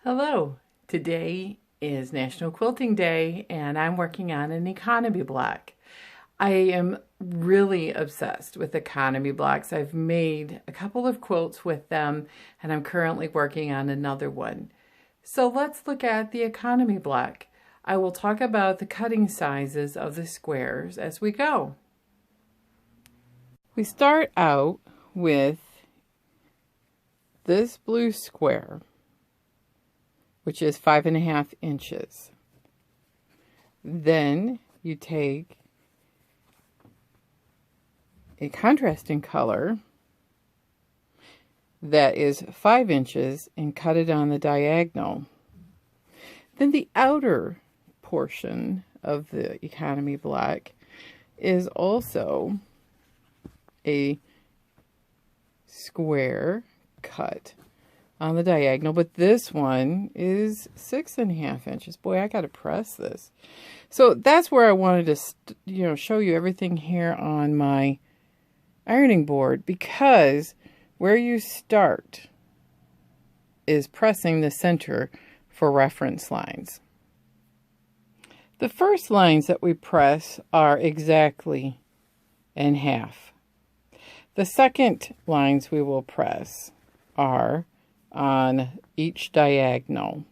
Hello, today is National Quilting Day and I'm working on an economy block. I am really obsessed with economy blocks. I've made a couple of quilts with them and I'm currently working on another one. So let's look at the economy block. I will talk about the cutting sizes of the squares as we go. We start out with this blue square, which is 5.5 inches. Then you take a contrasting color that is 5 inches and cut it on the diagonal. Then the outer portion of the economy block is also a square cut on the diagonal, but this one is 6.5 inches. Boy, I gotta press this. So that's where I wanted to, show you everything here on my ironing board, because where you start is pressing the center for reference lines. The first lines that we press are exactly in half. The second lines we will press are on each diagonal.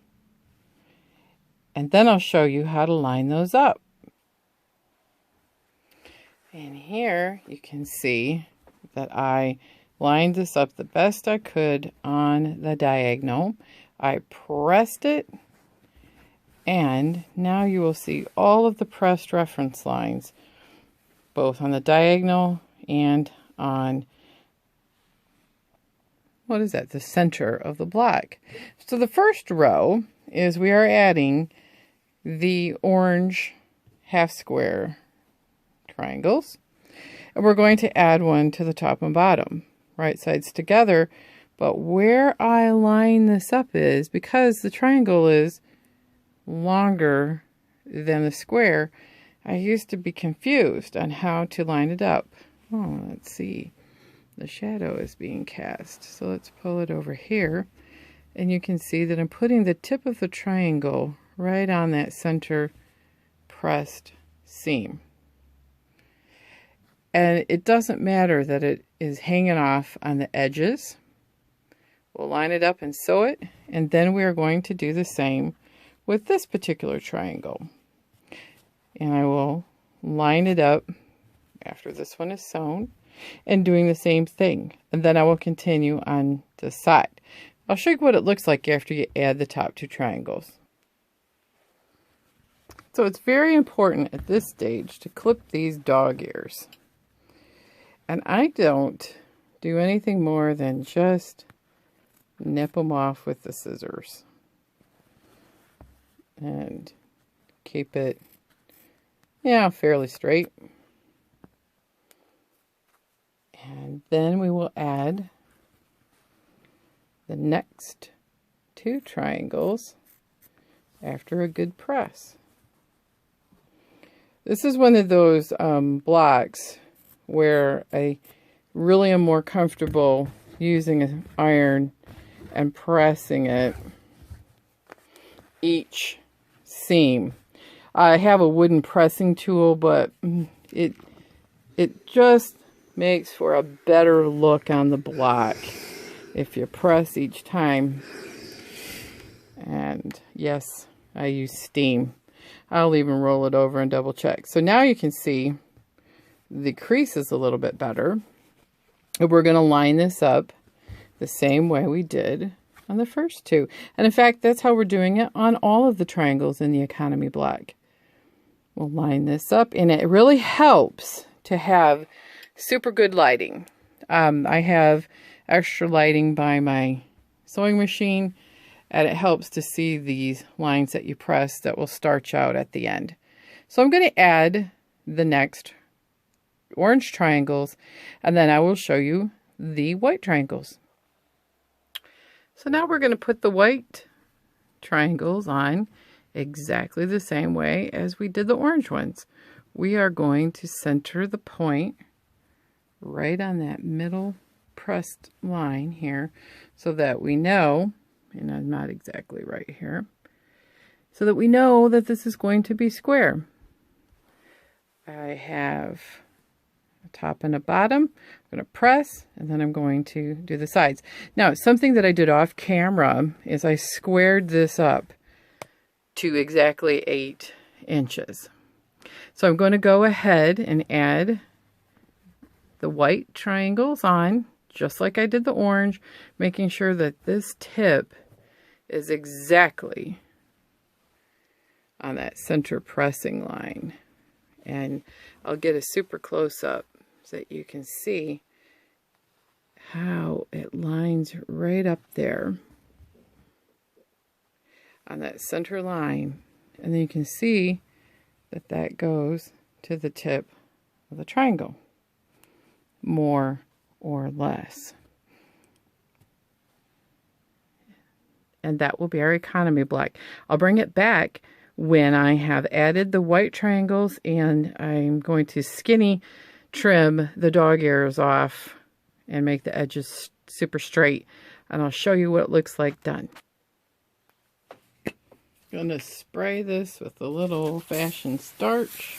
And then I'll show you how to line those up. And here you can see that I lined this up the best I could on the diagonal. I pressed it, and now you will see all of the pressed reference lines, both on the diagonal and on the center of the block. So the first row is we are adding the orange half square triangles, and we're going to add one to the top and bottom, right sides together. But where I line this up is, because the triangle is longer than the square, I used to be confused on how to line it up. Oh, let's see. The shadow is being cast. So let's pull it over here. And you can see that I'm putting the tip of the triangle right on that center pressed seam. And it doesn't matter that it is hanging off on the edges. We'll line it up and sew it. And then we are going to do the same with this particular triangle. And I will line it up after this one is sewn, and doing the same thing. And then I will continue on the side. I'll show you what it looks like after you add the top two triangles. So it's very important at this stage to clip these dog ears. And I don't do anything more than just nip them off with the scissors. And keep it, fairly straight. And then we will add the next two triangles after a good press. This is one of those blocks where I really am more comfortable using an iron and pressing it each seam. I have a wooden pressing tool, but it just makes for a better look on the block if you press each time. And yes, I use steam. I'll even roll it over and double check. So now you can see the crease is a little bit better. And we're going to line this up the same way we did on the first two. And in fact, that's how we're doing it on all of the triangles in the economy block. We'll line this up, and it really helps to have super good lighting. I have extra lighting by my sewing machine, and it helps to see these lines that you press that will starch out at the end. So I'm going to add the next orange triangles, and then I will show you the white triangles. So now we're going to put the white triangles on exactly the same way as we did the orange ones. We are going to center the point right on that middle pressed line here so that we know and I'm not exactly right here, so that we know that this is going to be square. I have a top and a bottom. I'm going to press, and then I'm going to do the sides. Now, something that I did off camera is I squared this up to exactly 8 inches. So I'm going to go ahead and add the white triangles on, just like I did the orange, making sure that this tip is exactly on that center pressing line. And I'll get a super close up so that you can see how it lines right up there on that center line. And then you can see that that goes to the tip of the triangle, more or less. And that will be our economy block. I'll bring it back when I have added the white triangles, and I'm going to skinny trim the dog ears off and make the edges super straight. And I'll show you what it looks like done. I'm going to spray this with a little old-fashioned starch.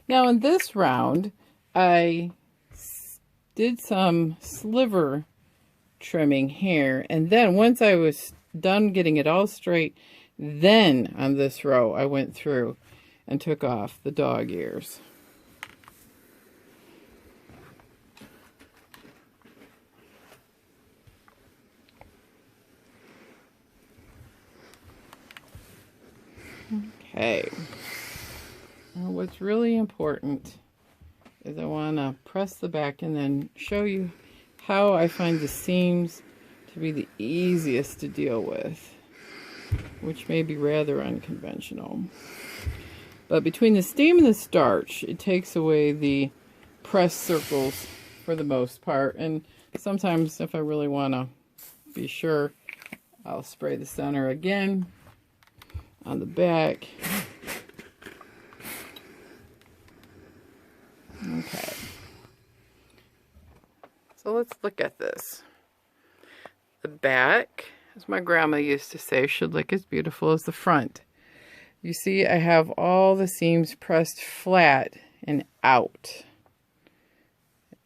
Now in this round, I did some sliver trimming here, and then once I was done getting it all straight, then on this row I went through and took off the dog ears. Okay, now what's really important is I want to press the back and then show you how I find the seams to be the easiest to deal with, which may be rather unconventional. But between the steam and the starch, it takes away the press circles for the most part. And sometimes if I really want to be sure, I'll spray the center again on the back. Okay. So let's look at this. The back, as my grandma used to say, should look as beautiful as the front. You see, I have all the seams pressed flat and out.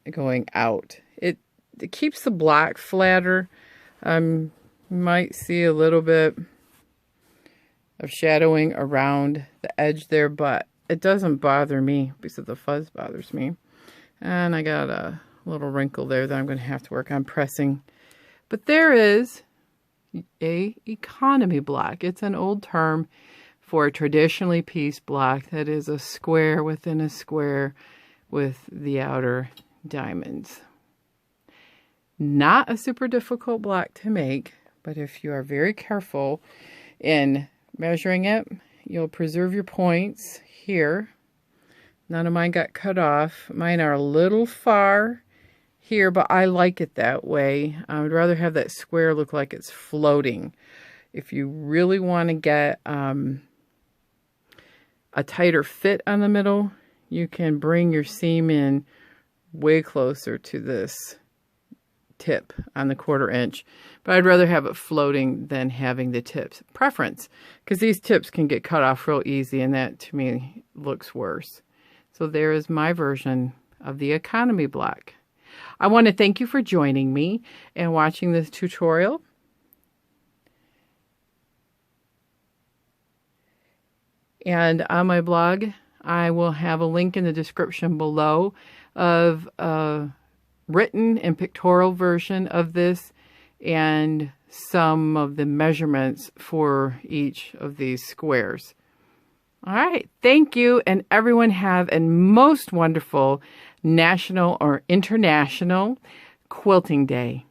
Going out. It keeps the block flatter. You might see a little bit of shadowing around the edge there, but it doesn't bother me because the fuzz bothers me. And I got a little wrinkle there that I'm going to have to work on pressing. But there is a economy block. It's an old term for a traditionally pieced block that is a square within a square with the outer diamonds. Not a super difficult block to make, but if you are very careful in measuring it, you'll preserve your points here. None of mine got cut off. Mine are a little far here, but I like it that way. I would rather have that square look like it's floating. If you really want to get a tighter fit on the middle, you can bring your seam in way closer to this tip on the 1/4 inch, but I'd rather have it floating than having the tips. Preference, because these tips can get cut off real easy, and that to me looks worse. So there is my version of the economy block. I want to thank you for joining me and watching this tutorial. And on my blog, I will have a link in the description below of a written and pictorial version of this and some of the measurements for each of these squares. All right, thank you, and everyone have a most wonderful National or International Quilting Day.